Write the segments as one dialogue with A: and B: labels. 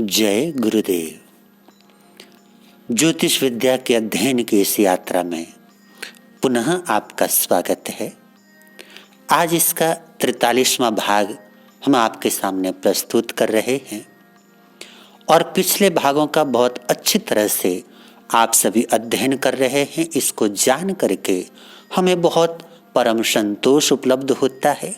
A: जय गुरुदेव। ज्योतिष विद्या के अध्ययन की इस यात्रा में पुनः आपका स्वागत है। आज इसका 43वां भाग हम आपके सामने प्रस्तुत कर रहे हैं और पिछले भागों का बहुत अच्छी तरह से आप सभी अध्ययन कर रहे हैं। इसको जान करके हमें बहुत परम संतोष उपलब्ध होता है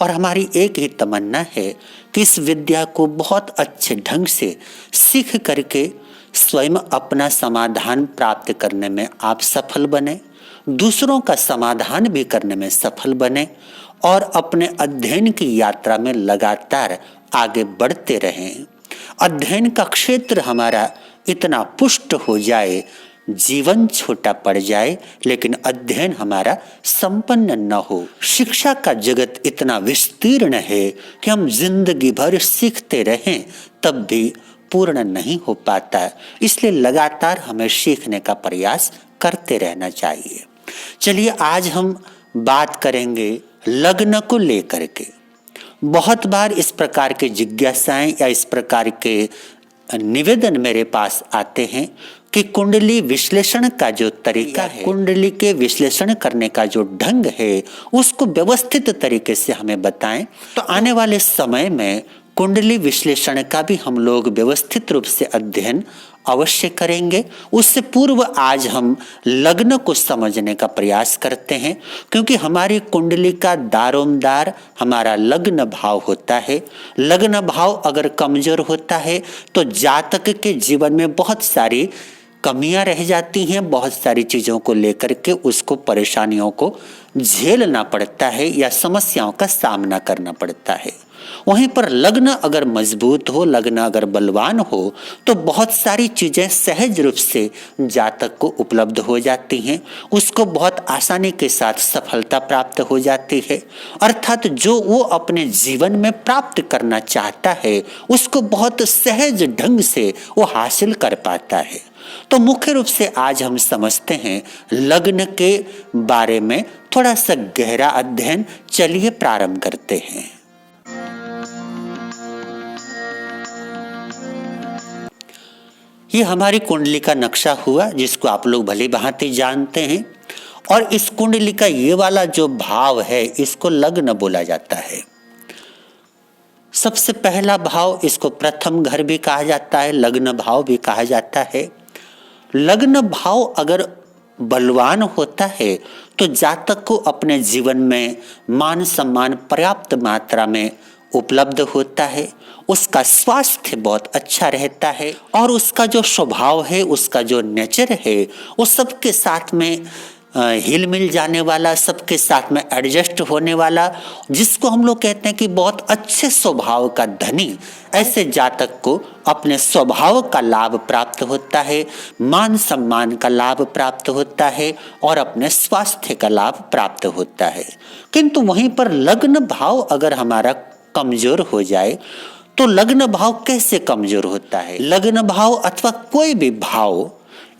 A: और हमारी एक ही तमन्ना है कि इस विद्या को बहुत अच्छे ढंग से सीख करके स्वयं अपना समाधान प्राप्त करने में आप सफल बने, दूसरों का समाधान भी करने में सफल बने और अपने अध्ययन की यात्रा में लगातार आगे बढ़ते रहें। अध्ययन का क्षेत्र हमारा इतना पुष्ट हो जाए, जीवन छोटा पड़ जाए लेकिन अध्ययन हमारा संपन्न न हो। शिक्षा का जगत इतना विस्तीर्ण है कि हम जिंदगी भर सीखते रहें तब भी पूर्ण नहीं हो पाता, इसलिए लगातार हमें सीखने का प्रयास करते रहना चाहिए। चलिए आज हम बात करेंगे लग्न को लेकर के। बहुत बार इस प्रकार के जिज्ञासाएं या इस प्रकार के निवेदन मेरे पास आते हैं कि कुंडली विश्लेषण का जो तरीका है, कुंडली के विश्लेषण करने का जो ढंग है, उसको व्यवस्थित तरीके से हमें बताएं। तो आने वाले समय में कुंडली विश्लेषण का भी हम लोग व्यवस्थित रूप से अध्ययन अवश्य करेंगे। उससे पूर्व आज हम लग्न को समझने का प्रयास करते हैं, क्योंकि हमारी कुंडली का दारोमदार हमारा लग्न भाव होता है। लग्न भाव अगर कमजोर होता है तो जातक के जीवन में बहुत सारी कमियां रह जाती हैं, बहुत सारी चीजों को लेकर के उसको परेशानियों को झेलना पड़ता है या समस्याओं का सामना करना पड़ता है। वहीं पर लग्न अगर मजबूत हो, लग्न अगर बलवान हो तो बहुत सारी चीजें सहज रूप से जातक को उपलब्ध हो जाती हैं, उसको बहुत आसानी के साथ सफलता प्राप्त हो जाती है। अर्थात जो वो अपने जीवन में प्राप्त करना चाहता है उसको बहुत सहज ढंग से वो हासिल कर पाता है। तो मुख्य रूप से आज हम समझते हैं लग्न के बारे में थोड़ा सा गहरा अध्ययन। चलिए प्रारंभ करते हैं। ये हमारी कुंडली का नक्शा हुआ जिसको आप लोग भली भांति जानते हैं, और इस कुंडली का ये वाला जो भाव है इसको लग्न बोला जाता है। सबसे पहला भाव, इसको प्रथम घर भी कहा जाता है, लग्न भाव भी कहा जाता है। लग्न भाव अगर बलवान होता है तो जातक को अपने जीवन में मान सम्मान पर्याप्त मात्रा में उपलब्ध होता है, उसका स्वास्थ्य बहुत अच्छा रहता है और उसका जो स्वभाव है, उसका जो नेचर है, वो सबके साथ में हिल मिल जाने वाला, सबके साथ में एडजस्ट होने वाला, जिसको हम लोग कहते हैं कि बहुत अच्छे स्वभाव का धनी, ऐसे जातक को अपने स्वभाव का लाभ प्राप्त होता है, मान सम्मान का लाभ प्राप्त होता है और अपने स्वास्थ्य का लाभ प्राप्त होता है। किंतु वहीं पर लग्न भाव अगर हमारा कमजोर हो जाए तो लग्न भाव कैसे कमजोर होता है? लग्न भाव अथवा कोई भी भाव,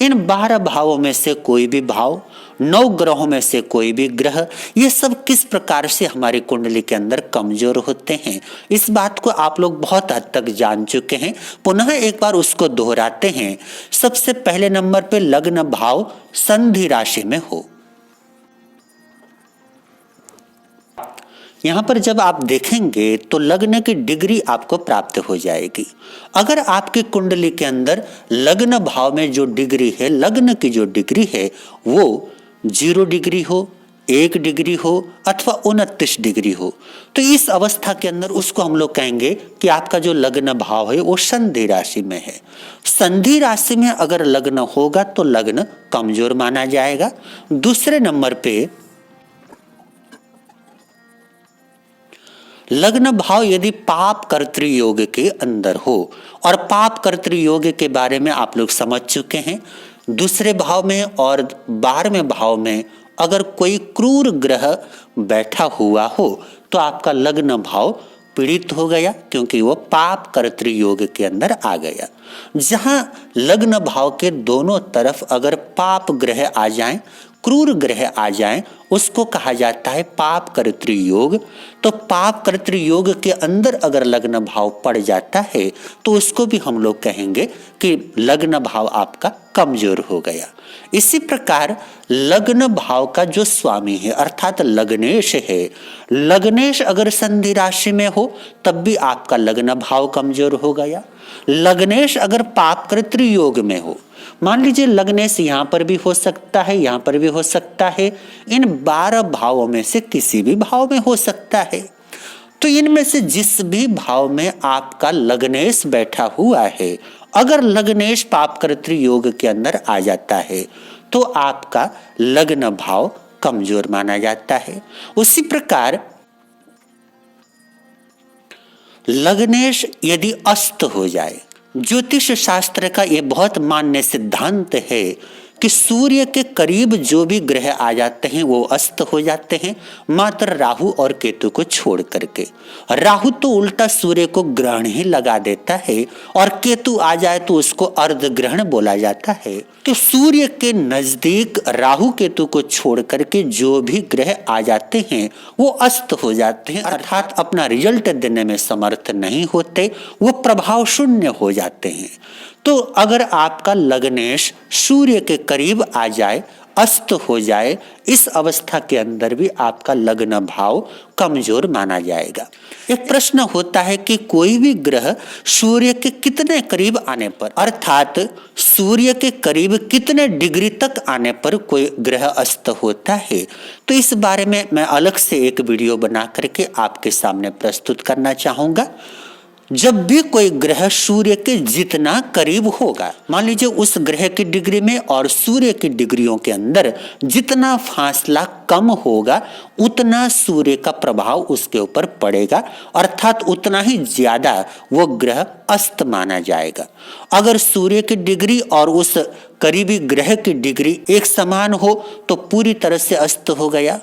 A: इन 12 भावों में से कोई भी भाव, 9 ग्रहों में से कोई भी ग्रह, ये सब किस प्रकार से हमारी कुंडली के अंदर कमजोर होते हैं, इस बात को आप लोग बहुत हद तक जान चुके हैं। पुनः एक बार उसको दोहराते हैं। सबसे पहले नंबर पे लग्न भाव संधि राशि में हो। यहाँ पर जब आप देखेंगे तो लग्न की डिग्री आपको प्राप्त हो जाएगी। अगर आपकी कुंडली के अंदर लग्न भाव में जो डिग्री है, लग्न की जो डिग्री है वो 0 डिग्री हो, 1 डिग्री हो अथवा 29 डिग्री हो, तो इस अवस्था के अंदर उसको हम लोग कहेंगे कि आपका जो लग्न भाव है वो संधि राशि में है। संधि राशि में अगर लग्न होगा तो लग्न कमजोर माना जाएगा। दूसरे नंबर पे लग्न भाव यदि पाप कर्तृ योग के अंदर हो, और पाप कर्तृ योग के बारे में आप लोग समझ चुके हैं। दूसरे भाव में और 12वें भाव में अगर कोई क्रूर ग्रह बैठा हुआ हो तो आपका लग्न भाव पीड़ित हो गया, क्योंकि वो पाप कर्तृ योग के अंदर आ गया। जहां लग्न भाव के दोनों तरफ अगर पाप ग्रह आ जाएं, क्रूर ग्रह आ जाएं उसको कहा जाता है पाप कर्तृ योग। तो पाप कर्तृ योग के अंदर अगर लग्न भाव पड़ जाता है तो उसको भी हम लोग कहेंगे कि लग्न भाव आपका कमजोर हो गया। इसी प्रकार लग्न भाव का जो स्वामी है अर्थात लग्नेश है, लग्नेश अगर संधि राशि में हो तब भी आपका लग्न भाव कमजोर हो गया। लग्नेश अगर पाप कर्तृ योग में हो, मान लीजिए लग्नेश यहाँ पर भी हो सकता है, यहाँ पर भी हो सकता है, इन 12 भावों में से किसी भी भाव में हो सकता है। तो इनमें से जिस भी भाव में आपका लग्नेश बैठा हुआ है, अगर लग्नेश पाप कर्तृ योग के अंदर आ जाता है तो आपका लग्न भाव कमजोर माना जाता है। उसी प्रकार लग्नेश यदि अस्त हो जाए, ज्योतिष शास्त्र का यह बहुत मान्य सिद्धांत है कि सूर्य के करीब जो भी ग्रह आ जाते हैं वो अस्त हो जाते हैं, मात्र राहु और केतु को छोड़ करके। राहु तो उल्टा सूर्य को ग्रहण ही लगा देता है और केतु आ जाए तो उसको अर्ध ग्रहण बोला जाता है। तो सूर्य के नजदीक राहु केतु को छोड़ करके जो भी ग्रह आ जाते हैं वो अस्त हो जाते हैं, अर्थात अपना रिजल्ट देने में समर्थ नहीं होते, वो प्रभाव शून्य हो जाते हैं। तो अगर आपका लग्नेश सूर्य के करीब आ जाए, अस्त हो जाए, इस अवस्था के अंदर भी आपका लग्न भाव कमजोर माना जाएगा। एक प्रश्न होता है कि कोई भी ग्रह सूर्य के कितने करीब आने पर, अर्थात सूर्य के करीब कितने डिग्री तक आने पर कोई ग्रह अस्त होता है। तो इस बारे में मैं अलग से एक वीडियो बना करके आपके सामने प्रस्तुत करना चाहूंगा। जब भी कोई ग्रह सूर्य के जितना करीब होगा, मान लीजिए उस ग्रह की डिग्री में और सूर्य की डिग्रियों के अंदर जितना फासला कम होगा उतना सूर्य का प्रभाव उसके ऊपर पड़ेगा, अर्थात उतना ही ज्यादा वो ग्रह अस्त माना जाएगा। अगर सूर्य की डिग्री और उस करीबी ग्रह की डिग्री एक समान हो तो पूरी तरह से अस्त हो गया।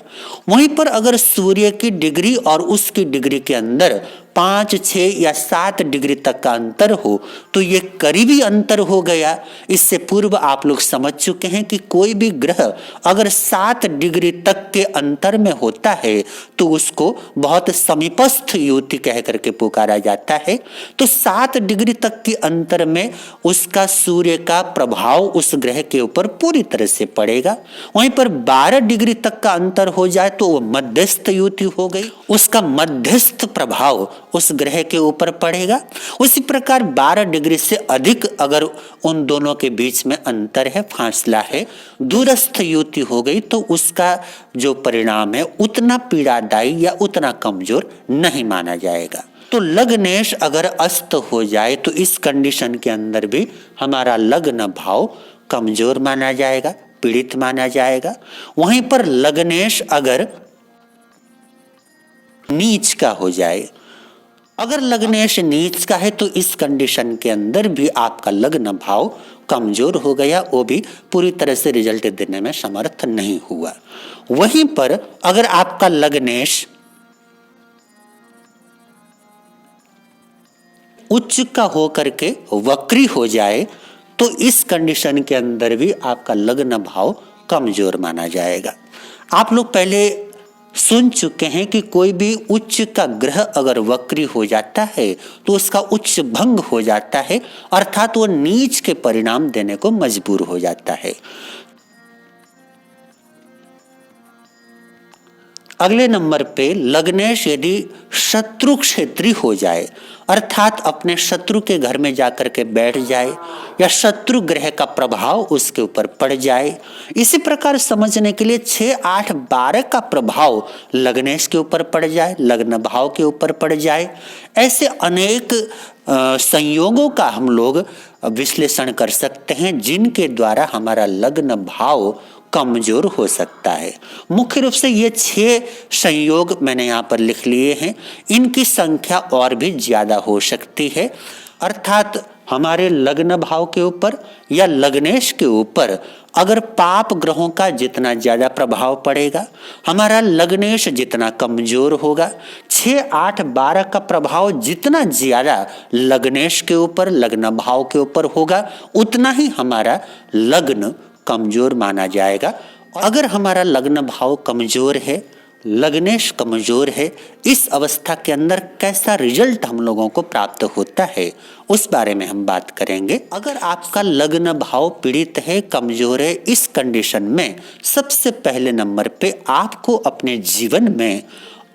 A: वहीं पर अगर सूर्य की डिग्री और उसकी डिग्री के अंदर 5, 6 या 7 डिग्री तक का अंतर हो तो ये करीबी अंतर हो गया। इससे पूर्व आप लोग समझ चुके हैं कि कोई भी ग्रह अगर 7 डिग्री तक के अंतर में होता है तो उसको बहुत समीपस्थ युति कह करके पुकारा जाता है। तो 7 डिग्री तक के अंतर में उसका सूर्य का प्रभाव उस ग्रह के ऊपर पूरी तरह से पड़ेगा। वहीं पर 12 डिग्री तक का अंतर हो जाए तो वो मध्यस्थ युति हो गई, उसका मध्यस्थ प्रभाव उस ग्रह के ऊपर पड़ेगा। उसी प्रकार 12 डिग्री से अधिक अगर उन दोनों के बीच में अंतर है, फासला है, दूरस्थ युति हो गई तो उसका जो परिणाम है उतना पीड़ादायी या उतना कमजोर नहीं माना जाएगा। तो लग्नेश अगर अस्त हो जाए तो इस कंडीशन के अंदर भी हमारा लग्न भाव कमजोर माना जाएगा, पीड़ित माना जाएगा। वहीं पर लग्नेश अगर नीच का हो जाए, अगर लग्नेश नीच का है तो इस कंडीशन के अंदर भी आपका लग्न भाव कमजोर हो गया, वो भी पूरी तरह से रिजल्ट देने में समर्थ नहीं हुआ। वहीं पर अगर आपका लग्नेश उच्च का होकर के वक्री हो जाए तो इस कंडीशन के अंदर भी आपका लग्न भाव कमजोर माना जाएगा। आप लोग पहले सुन चुके हैं कि कोई भी उच्च का ग्रह अगर वक्री हो जाता है तो उसका उच्च भंग हो जाता है, अर्थात वो नीच के परिणाम देने को मजबूर हो जाता है। अगले नंबर पे लग्नेश यदि शत्रु क्षेत्री हो जाए, अर्थात अपने शत्रु के घर में जाकर के बैठ जाए या शत्रु ग्रह का प्रभाव उसके ऊपर पड़ जाए। इसी प्रकार समझने के लिए 6, 8, 12 का प्रभाव लग्नेश के ऊपर पड़ जाए, लग्न भाव के ऊपर पड़ जाए। ऐसे अनेक संयोगों का हम लोग विश्लेषण कर सकते हैं जिनके द्वारा हमारा लग्न भाव कमजोर हो सकता है। मुख्य रूप से ये 6 संयोग मैंने यहाँ पर लिख लिए हैं, इनकी संख्या और भी ज्यादा हो सकती है। अर्थात हमारे लग्न भाव के ऊपर या लग्नेश के ऊपर अगर पाप ग्रहों का जितना ज्यादा प्रभाव पड़ेगा, हमारा लग्नेश जितना कमजोर होगा, 6, 8, 12 का प्रभाव जितना ज्यादा लग्नेश के ऊपर, लग्न भाव के ऊपर होगा, उतना ही हमारा लग्न कमजोर माना जाएगा अगर हमारा लग्न भाव कमजोर है, लग्नेश कमजोर है, इस अवस्था के अंदर कैसा रिजल्ट हम लोगों को प्राप्त होता है उस बारे में हम बात करेंगे। अगर आपका लग्न भाव पीड़ित है, कमजोर है, इस कंडीशन में सबसे पहले नंबर पे आपको अपने जीवन में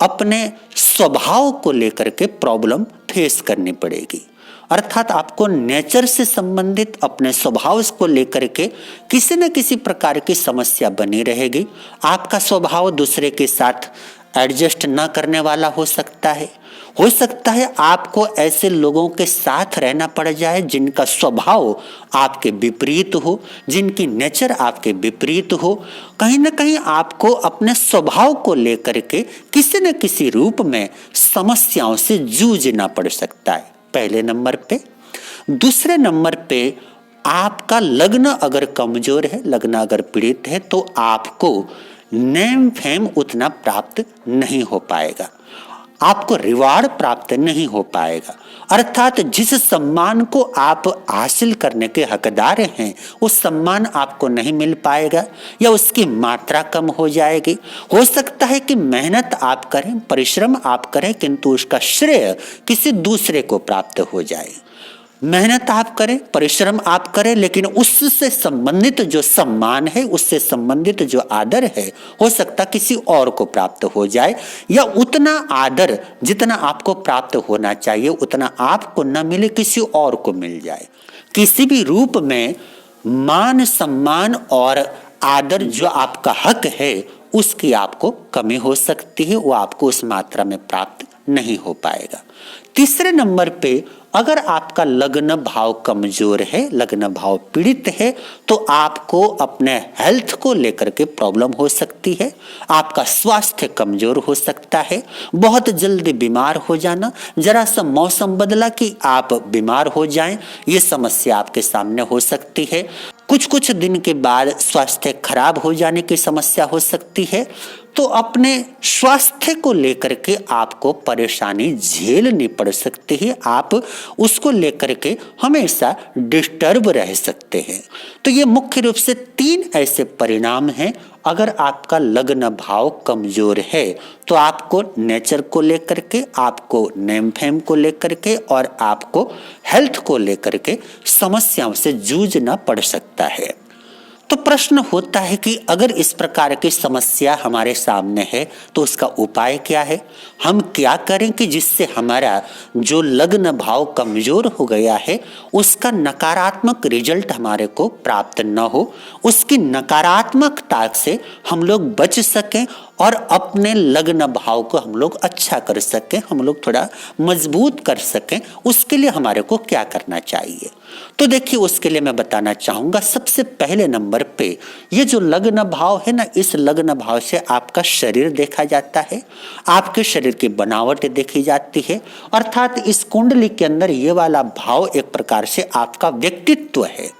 A: अपने स्वभाव को लेकर के प्रॉब्लम फेस करनी पड़ेगी। अर्थात आपको नेचर से संबंधित अपने स्वभाव को लेकर के किसी न किसी प्रकार की समस्या बनी रहेगी। आपका स्वभाव दूसरे के साथ एडजस्ट न करने वाला हो सकता है आपको ऐसे लोगों के साथ रहना पड़ जाए जिनका स्वभाव आपके विपरीत हो, जिनकी नेचर आपके विपरीत हो। कहीं ना कहीं आपको अपने स्वभाव को लेकर के किसी न किसी रूप में समस्याओं से जूझना पड़ सकता है, पहले नंबर पे। दूसरे नंबर पे आपका लग्न अगर कमजोर है, लग्न अगर पीड़ित है, तो आपको नेम फेम उतना प्राप्त नहीं हो पाएगा, आपको रिवार्ड प्राप्त नहीं हो पाएगा। अर्थात जिस सम्मान को आप हासिल करने के हकदार हैं उस सम्मान आपको नहीं मिल पाएगा या उसकी मात्रा कम हो जाएगी। हो सकता है कि मेहनत आप करें, परिश्रम आप करें, किंतु उसका श्रेय किसी दूसरे को प्राप्त हो जाए। मेहनत आप करें, परिश्रम आप करें, लेकिन उससे संबंधित जो सम्मान है, उससे संबंधित जो आदर है, हो सकता किसी और को प्राप्त हो जाए या उतना आदर जितना आपको प्राप्त होना चाहिए उतना आपको न मिले, किसी और को मिल जाए। किसी भी रूप में मान सम्मान और आदर जो आपका हक है उसकी आपको कमी हो सकती है, वो आपको उस मात्रा में प्राप्त नहीं हो पाएगा। तीसरे नंबर पे अगर आपका लग्न भाव कमजोर है, लग्न भाव पीड़ित है, तो आपको अपने हेल्थ को लेकर के प्रॉब्लम हो सकती है। आपका स्वास्थ्य कमजोर हो सकता है, बहुत जल्दी बीमार हो जाना, जरा सा मौसम बदला कि आप बीमार हो जाएं, ये समस्या आपके सामने हो सकती है। कुछ दिन के बाद स्वास्थ्य खराब हो जाने की समस्या हो सकती है। तो अपने स्वास्थ्य को लेकर के आपको परेशानी झेलनी पड़ सकती है, आप उसको लेकर के हमेशा डिस्टर्ब रह सकते हैं। तो ये मुख्य रूप से 3 ऐसे परिणाम हैं। अगर आपका लग्न भाव कमजोर है तो आपको नेचर को लेकर के, आपको नेम फेम को लेकर के और आपको हेल्थ को लेकर के समस्याओं से जूझना पड़ सकता है। तो प्रश्न होता है कि अगर इस प्रकार की समस्या हमारे सामने है तो उसका उपाय क्या है? हम क्या करें कि जिससे हमारा जो लग्न भाव कमजोर हो गया है उसका नकारात्मक रिजल्ट हमारे को प्राप्त न हो, उसकी नकारात्मकता से हम लोग बच सकें और अपने लग्न भाव को हम लोग अच्छा कर सकें, हम लोग थोड़ा मजबूत कर सकें। उसके लिए हमारे को क्या करना चाहिए? तो देखिए, उसके लिए मैं बताना चाहूँगा, सबसे पहले नंबर पे ये जो लग्न भाव है ना, इस लग्न भाव से आपका शरीर देखा जाता है, आपके शरीर की बनावट देखी जाती है। अर्थात इस कुंडली के अंदर ये वाला भाव एक प्रकार से आपका व्यक्तित्व है।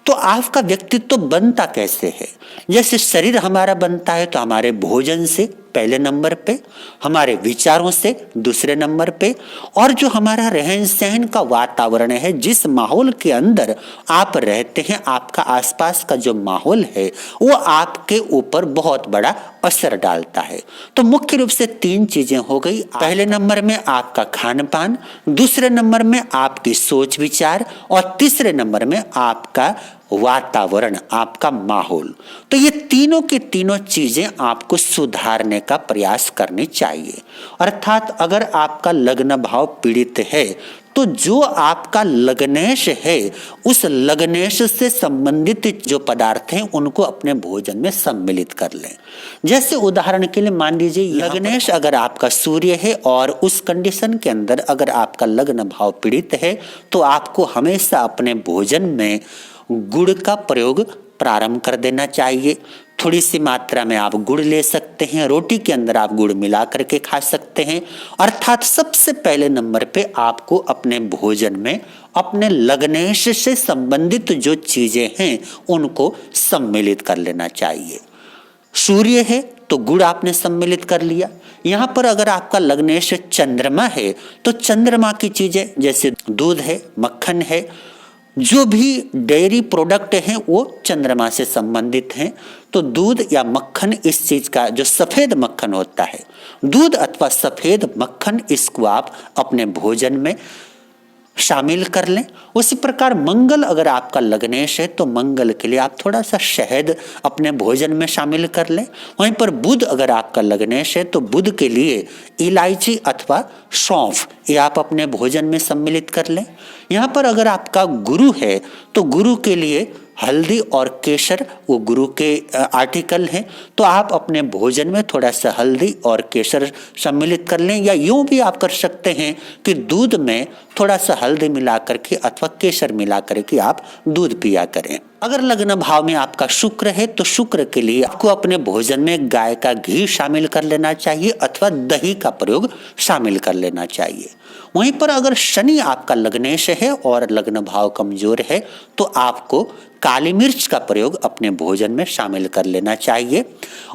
A: तो आपका व्यक्तित्व बनता कैसे है? जैसे शरीर हमारा बनता है तो हमारे भोजन से पहले नंबर पे, हमारे विचारों से दूसरे नंबर पे, और जो हमारा रहन सहन का वातावरण है, जिस माहौल के अंदर आप रहते हैं, आपका आसपास का जो माहौल है वो आपके ऊपर बहुत बड़ा असर डालता है। तो मुख्य रूप से 3 चीजें हो गई। पहले नंबर में आपका खान पान, दूसरे नंबर में आपकी सोच विचार और तीसरे नंबर में आपका वातावरण, आपका माहौल। तो ये तीनों की तीनों चीजें आपको सुधारने का प्रयास करनी चाहिए। अर्थात अगर आपका लग्न भाव पीड़ित है तो जो आपका लग्नेश है उस लग्नेश से संबंधित जो पदार्थ हैं उनको अपने भोजन में सम्मिलित कर लें। जैसे उदाहरण के लिए मान लीजिए लग्नेश अगर आपका सूर्य है और उस कंडीशन के अंदर अगर आपका लग्न भाव पीड़ित है तो आपको हमेशा अपने भोजन में गुड़ का प्रयोग प्रारंभ कर देना चाहिए। थोड़ी सी मात्रा में आप गुड़ ले सकते हैं, रोटी के अंदर आप गुड़ मिला करके खा सकते हैं। अर्थात सबसे पहले नंबर पे आपको अपने भोजन में अपने लग्नेश से संबंधित जो चीजें हैं उनको सम्मिलित कर लेना चाहिए। सूर्य है तो गुड़ आपने सम्मिलित कर लिया। यहाँ पर अगर आपका लग्नेश चंद्रमा है तो चंद्रमा की चीजें जैसे दूध है, मक्खन है, जो भी डेयरी प्रोडक्ट हैं वो चंद्रमा से संबंधित हैं। तो दूध या मक्खन, इस चीज का जो सफेद मक्खन होता है, दूध अथवा सफेद मक्खन, इसको आप अपने भोजन में शामिल कर लें। उसी प्रकार मंगल अगर आपका लग्नेश है तो मंगल के लिए आप थोड़ा सा शहद अपने भोजन में शामिल कर लें। वहीं पर बुध अगर आपका लग्नेश है तो बुध के लिए इलायची अथवा सौंफ ये आप अपने भोजन में सम्मिलित कर लें। यहाँ पर अगर आपका गुरु है तो गुरु के लिए हल्दी और केसर वो गुरु के आर्टिकल हैं, तो आप अपने भोजन में थोड़ा सा हल्दी और केसर सम्मिलित कर लें। या यूं भी आप कर सकते हैं कि दूध में थोड़ा सा हल्दी मिला करके अथवा केसर मिला करके आप दूध पिया करें। अगर लग्न भाव में आपका शुक्र है तो शुक्र के लिए आपको अपने भोजन में गाय का घी शामिल कर लेना चाहिए अथवा दही का प्रयोग शामिल कर लेना चाहिए। वहीं पर अगर शनि आपका लग्नेश है और लग्न भाव कमजोर है तो आपको काली मिर्च का प्रयोग अपने भोजन में शामिल कर लेना चाहिए।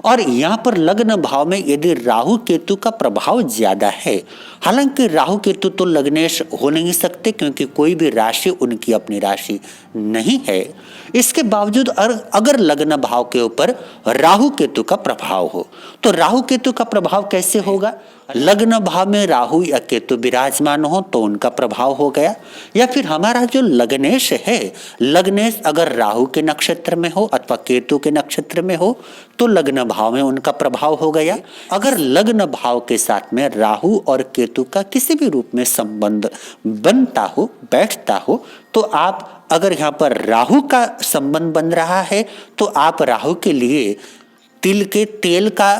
A: और यहाँ पर लग्न भाव में यदि राहु केतु का प्रभाव ज्यादा है, हालांकि राहु केतु तो लग्नेश हो नहीं सकते क्योंकि कोई भी राशि उनकी अपनी राशि नहीं है, इसके बावजूद अगर लग्न भाव के ऊपर राहु केतु का प्रभाव हो तो राहु केतु का प्रभाव कैसे होगा? लग्न भाव में राहु या केतु विराजमान हो तो उनका प्रभाव हो गया। या फिर हमारा जो लग्नेश है, लग्नेश अगर राहु के नक्षत्र में हो अथवा केतु के नक्षत्र में हो तो लग्न भाव में उनका प्रभाव हो गया। अगर लग्न भाव के साथ में राहु और केतु का किसी भी रूप में संबंध बनता हो, बैठता हो, तो आप अगर यहाँ पर राहु का संबंध बन रहा है तो आप राहु के लिए तिल के तेल का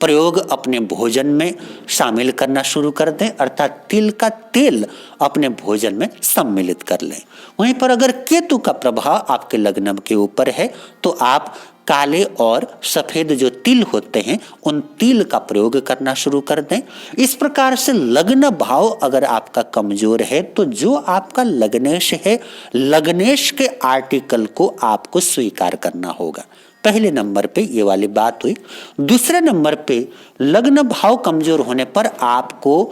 A: प्रयोग अपने भोजन में शामिल करना शुरू कर दें, अर्थात तिल का तेल अपने भोजन में सम्मिलित कर लें। वहीं पर अगर केतु का प्रभाव आपके लग्न के ऊपर है तो आप काले और सफेद जो तिल होते हैं उन तिल का प्रयोग करना शुरू कर दें। इस प्रकार से लग्न भाव अगर आपका कमजोर है तो जो आपका लग्नेश है, लग्नेश के आर्टिकल को आपको स्वीकार करना होगा। पहले नंबर पे ये वाली बात हुई। दूसरे नंबर पे लग्न भाव कमजोर होने पर आपको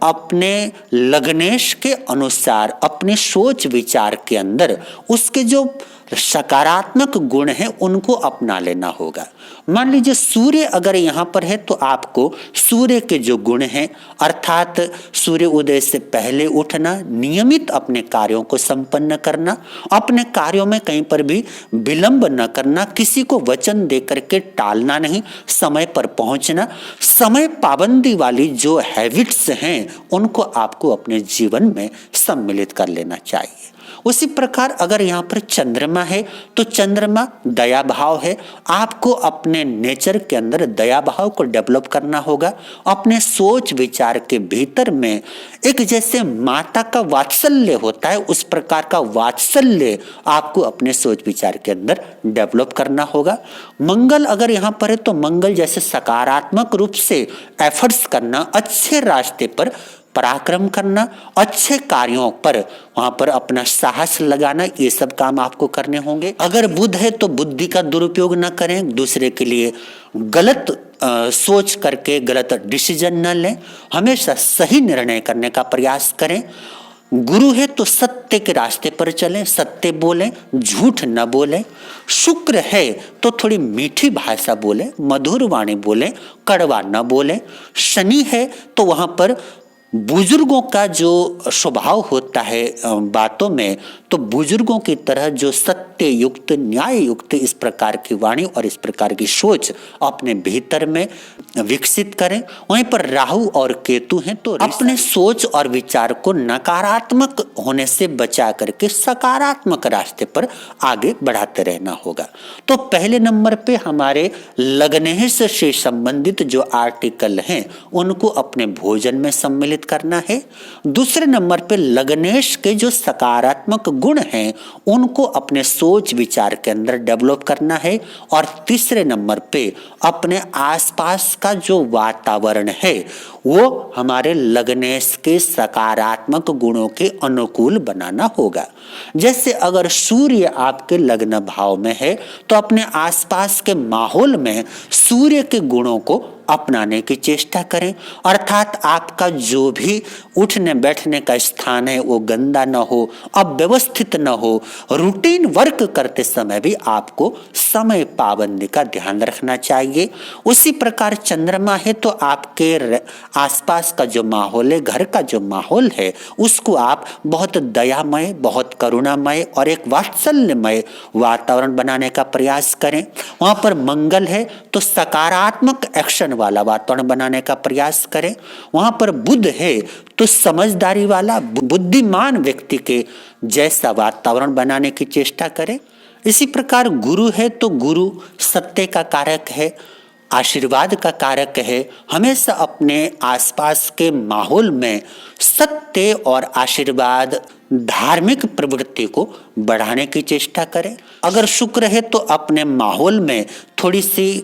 A: अपने लग्नेश के अनुसार अपने सोच विचार के अंदर उसके जो सकारात्मक गुण हैं उनको अपना लेना होगा। मान लीजिए सूर्य अगर यहाँ पर है तो आपको सूर्य के जो गुण हैं, अर्थात सूर्य उदय से पहले उठना, नियमित अपने कार्यों को संपन्न करना, अपने कार्यों में कहीं पर भी विलंब न करना, किसी को वचन दे करके टालना नहीं, समय पर पहुंचना, समय पाबंदी वाली जो हैबिट्स हैं उनको आपको अपने जीवन में सम्मिलित कर लेना चाहिए। उसी प्रकार अगर यहाँ पर चंद्रमा है तो चंद्रमा दया भाव है, आपको अपने नेचर के अंदर दया भाव को डेवलप करना होगा। अपने सोच विचार के भीतर में एक जैसे माता का वात्सल्य होता है उस प्रकार का वात्सल्य आपको अपने सोच विचार के अंदर डेवलप करना होगा। मंगल अगर यहाँ पर है तो मंगल जैसे सकारात्मक रूप से एफर्ट्स करना, अच्छे रास्ते पर पराक्रम करना, अच्छे कार्यों पर वहां पर अपना साहस लगाना, ये सब काम आपको करने होंगे। अगर बुध है तो बुद्धि का दुरुपयोग न करें, दूसरे के लिए गलत सोच करके गलत डिसीजन न लें, हमेशा सही निर्णय करने का प्रयास करें। गुरु है तो सत्य के रास्ते पर चलें, सत्य बोलें, झूठ न बोलें। शुक्र है तो थोड़ी मीठी भाषा बोलें, मधुर वाणी बोलें, कड़वा न बोलें। शनि है तो वहां पर बुजुर्गों का जो स्वभाव होता है बातों में, तो बुजुर्गों की तरह जो सत्य युक्त, न्याय युक्त इस प्रकार की वाणी और इस प्रकार की सोच अपने भीतर में विकसित करें। वहीं पर राहु और केतु हैं तो अपने सोच और विचार को नकारात्मक होने से बचा करके सकारात्मक रास्ते पर आगे बढ़ाते रहना होगा। तो पहले नंबर पे हमारे लग्नेश से संबंधित जो आर्टिकल हैं उनको अपने भोजन में सम्मिलित करना है। दूसरे नंबर पे लग्नेश के जो सकारात्मक गुण हैं उनको अपने सोच विचार के अंदर डेवलप करना है। और तीसरे नंबर पे अपने आसपास का जो वातावरण है वो हमारे लग्नेश के सकारात्मक गुणों के अनुकूल बनाना होगा। जैसे अगर सूर्य आपके लग्न भाव में है तो अपने आसपास के माहौल में सूर्य के गुणों को अपनाने की चेष्टा करें। अर्थात आपका जो भी उठने बैठने का स्थान है वो गंदा न हो, अव्यवस्थित न हो। रूटीन वर्क करते समय भी आपको समय पाबंदी का ध्यान रखना चाहिए। उसी प्रकार चंद्रमा है तो आपके आसपास का जो माहौल है, घर का जो माहौल है, उसको आप बहुत दयामय, बहुत करुणामय और एक वात्सल्यमय वातावरण बनाने का प्रयास करें। वहां पर मंगल है तो सकारात्मक एक्शन वाला वातावरण बनाने का प्रयास करें। वहां पर बुध है तो समझदारी वाला, बुद्धिमान व्यक्ति के जैसा वातावरण बनाने की चेष्टा करें। इसी प्रकार गुरु है तो गुरु सत्य का कारक है, आशीर्वाद का कारक है। हमेशा अपने आसपास के माहौल में सत्य और आशीर्वाद, धार्मिक प्रवृत्ति को बढ़ाने की चेष्टा करें। अगर शुक्र है तो अपने माहौल में थोड़ी सी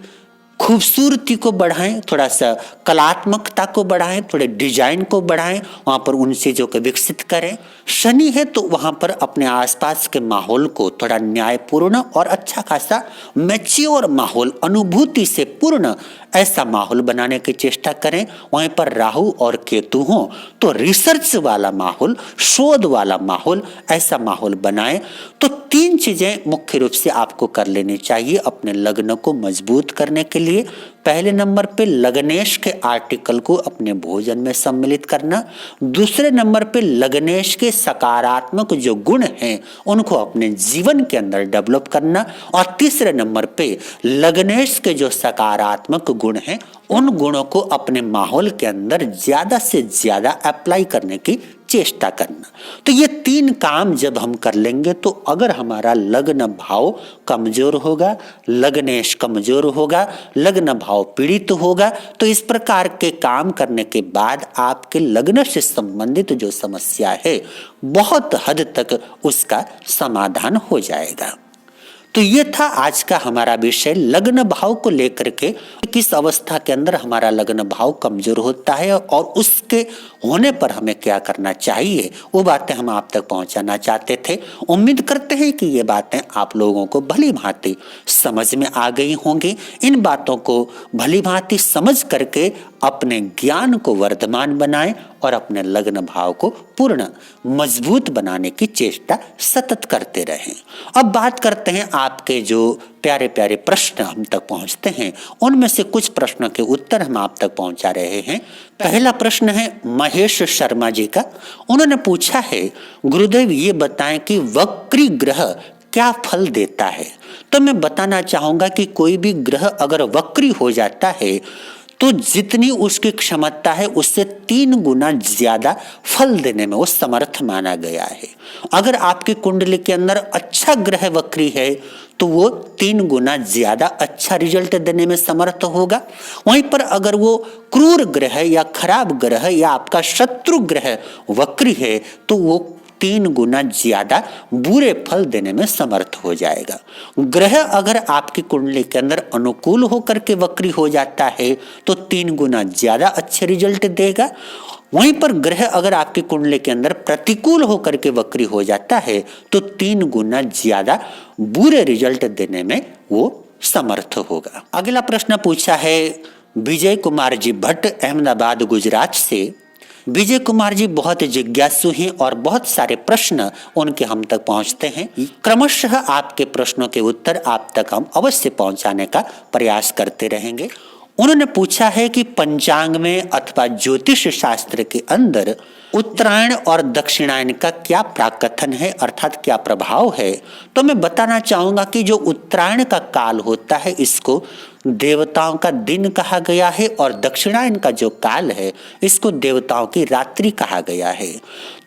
A: खूबसूरती को बढ़ाएं, थोड़ा सा कलात्मकता को बढ़ाएं, थोड़े डिजाइन को बढ़ाएं, वहां पर उन चीजों को विकसित करें। शनि है तो वहां पर अपने आसपास के माहौल को थोड़ा न्यायपूर्ण और अच्छा खासा मैच्योर माहौल, अनुभूति से पूर्ण ऐसा माहौल बनाने की चेष्टा करें। वहीं पर राहु और केतु हो तो रिसर्च वाला माहौल, शोध वाला माहौल, ऐसा माहौल बनाएं। तो 3 चीजें मुख्य रूप से आपको कर लेनी चाहिए अपने लग्न को मजबूत करने के लिए। पहले नंबर पे लग्नेश के आर्टिकल को अपने भोजन में सम्मिलित करना। दूसरे नंबर पे लग्नेश के सकारात्मक जो गुण हैं उनको अपने जीवन के अंदर डेवलप करना। और तीसरे नंबर पे लग्नेश के जो सकारात्मक गुण हैं उन गुणों को अपने माहौल के अंदर ज्यादा से ज्यादा अप्लाई करने की चेष्टा करना। तो ये 3 काम जब हम कर लेंगे तो अगर हमारा लग्न भाव कमजोर होगा, लग्नेश कमजोर होगा, लग्न भाव पीड़ित होगा, तो इस प्रकार के काम करने के बाद आपके लग्न से संबंधित जो समस्या है बहुत हद तक उसका समाधान हो जाएगा। तो ये था आज का हमारा विषय, लग्न भाव को लेकर के किस अवस्था के अंदर हमारा लग्न भाव कमजोर होता है और उसके होने पर हमें क्या करना चाहिए, वो बातें हम आप तक पहुंचाना चाहते थे। उम्मीद करते हैं कि ये बातें आप लोगों को भली भांति समझ में आ गई होंगी। इन बातों को भली भांति समझ करके अपने ज्ञान को वर्धमान बनाएं और अपने लग्न भाव को पूर्ण मजबूत बनाने की चेष्टा सतत करते रहें। अब बात करते हैं आपके जो प्यारे प्यारे प्रश्न हम तक पहुंचते हैं, उनमें से कुछ प्रश्नों के उत्तर हम आप तक पहुंचा रहे हैं। पहला प्रश्न है महेश शर्मा जी का। उन्होंने पूछा है, गुरुदेव ये बताएं कि वक्री ग्रह क्या फल देता है। तो मैं बताना चाहूंगा कि कोई भी ग्रह अगर वक्री हो जाता है तो जितनी उसकी क्षमता है उससे 3 गुना ज्यादा फल देने में वो समर्थ माना गया है। अगर आपकी कुंडली के अंदर अच्छा ग्रह वक्री है तो वो 3 गुना ज्यादा अच्छा रिजल्ट देने में समर्थ होगा। वहीं पर अगर वो क्रूर ग्रह या खराब ग्रह या आपका शत्रु ग्रह वक्री है तो वो 3 गुना ज्यादा बुरे फल देने में समर्थ हो जाएगा। ग्रह अगर आपकी कुंडली के अंदर अनुकूल होकर के वक्री हो जाता है तो 3 गुना ज्यादा अच्छे रिजल्ट देगा। वहीं पर ग्रह अगर आपकी कुंडली के अंदर प्रतिकूल होकर के वक्री हो जाता है तो 3 गुना ज्यादा बुरे रिजल्ट देने में वो समर्थ होगा। अगला प्रश्न पूछा है विजय कुमार जी भट्ट, अहमदाबाद गुजरात से। विजय कुमार जी बहुत जिज्ञासु हैं और बहुत सारे प्रश्न उनके हम तक पहुंचते हैं। क्रमशः आपके प्रश्नों के उत्तर आप तक हम अवश्य पहुंचाने का प्रयास करते रहेंगे। उन्होंने पूछा है कि पंचांग में अथवा ज्योतिष शास्त्र के अंदर उत्तरायण और दक्षिणायन का क्या प्राकथन है, अर्थात क्या प्रभाव है। तो मैं बताना चाहूंगा कि जो उत्तरायण का काल होता है इसको देवताओं का दिन कहा गया है और दक्षिणायन का जो काल है इसको देवताओं की रात्रि कहा गया है।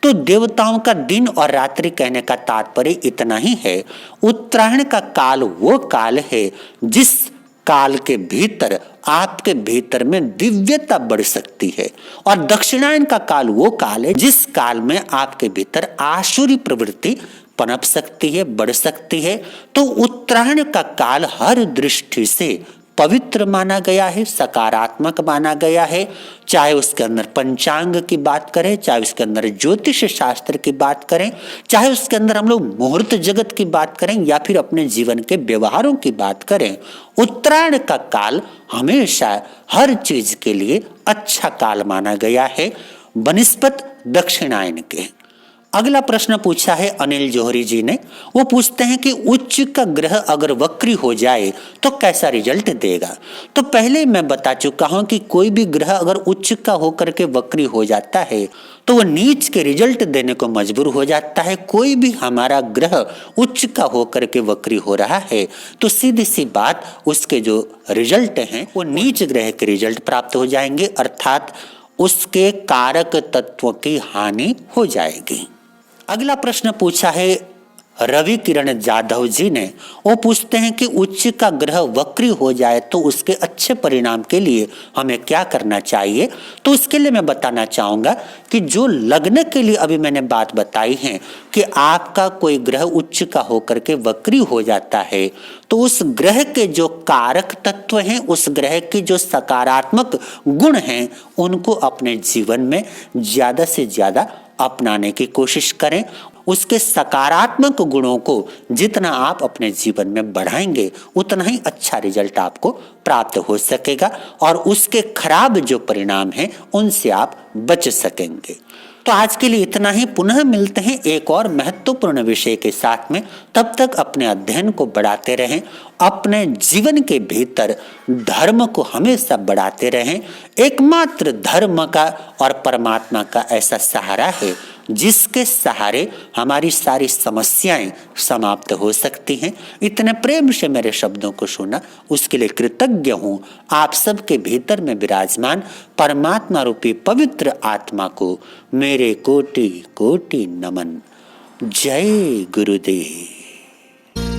A: तो देवताओं का दिन और रात्रि कहने का तात्पर्य इतना ही है, उत्तरायण का काल वो काल है जिस काल के भीतर आपके भीतर में दिव्यता बढ़ सकती है और दक्षिणायन का काल वो काल है जिस काल में आपके भीतर आसुरी प्रवृत्ति पनप सकती है, बढ़ सकती है। तो उत्तरायण का काल हर दृष्टि से पवित्र माना गया है, सकारात्मक माना गया है। चाहे उसके अंदर पंचांग की बात करें, चाहे उसके अंदर ज्योतिष शास्त्र की बात करें, चाहे उसके अंदर हम लोग मुहूर्त जगत की बात करें या फिर अपने जीवन के व्यवहारों की बात करें, उत्तरायण का काल हमेशा हर चीज के लिए अच्छा काल माना गया है बनिस्पत दक्षिणायन के। अगला प्रश्न पूछा है अनिल जौहरी जी ने। वो पूछते हैं कि उच्च का ग्रह अगर वक्री हो जाए तो कैसा रिजल्ट देगा। तो पहले मैं बता चुका हूं कि कोई भी ग्रह अगर उच्च का होकर के वक्री हो जाता है तो वो नीच के रिजल्ट देने को मजबूर हो जाता है। कोई भी हमारा ग्रह उच्च का होकर के वक्री हो रहा है तो सीधी सी बात उसके जो रिजल्ट हैं वो नीच ग्रह के रिजल्ट प्राप्त हो जाएंगे, अर्थात उसके कारक तत्वों की हानि हो जाएगी। अगला प्रश्न पूछा है रवि किरण जाधव जी ने। वो पूछते हैं कि उच्च का ग्रह वक्री हो जाए तो उसके अच्छे परिणाम के लिए हमें क्या करना चाहिए। तो उसके लिए मैं बताना चाहूंगा कि जो लग्न के लिए अभी मैंने बात बताई है कि आपका कोई ग्रह उच्च का होकर के वक्री हो जाता है तो उस ग्रह के जो कारक तत्व हैं, उस ग्रह के जो सकारात्मक गुण हैं, उनको अपने जीवन में ज्यादा से ज्यादा अपनाने की कोशिश करें। उसके सकारात्मक गुणों को जितना आप अपने जीवन में बढ़ाएंगे उतना ही अच्छा रिजल्ट आपको प्राप्त हो सकेगा और उसके खराब जो परिणाम हैं उनसे आप बच सकेंगे। तो आज के लिए इतना ही। पुनः मिलते हैं एक और महत्वपूर्ण विषय के साथ में। तब तक अपने अध्ययन को बढ़ाते रहें, अपने जीवन के भीतर धर्म को हमेशा बढ़ाते रहें। एकमात्र धर्म का और परमात्मा का ऐसा सहारा है जिसके सहारे हमारी सारी समस्याएं समाप्त हो सकती हैं। इतने प्रेम से मेरे शब्दों को सुना उसके लिए कृतज्ञ हूँ। आप सबके भीतर में विराजमान परमात्मा रूपी पवित्र आत्मा को मेरे कोटि कोटि नमन। जय गुरुदेव।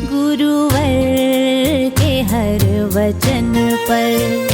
B: गुरुवर के हर वचन पर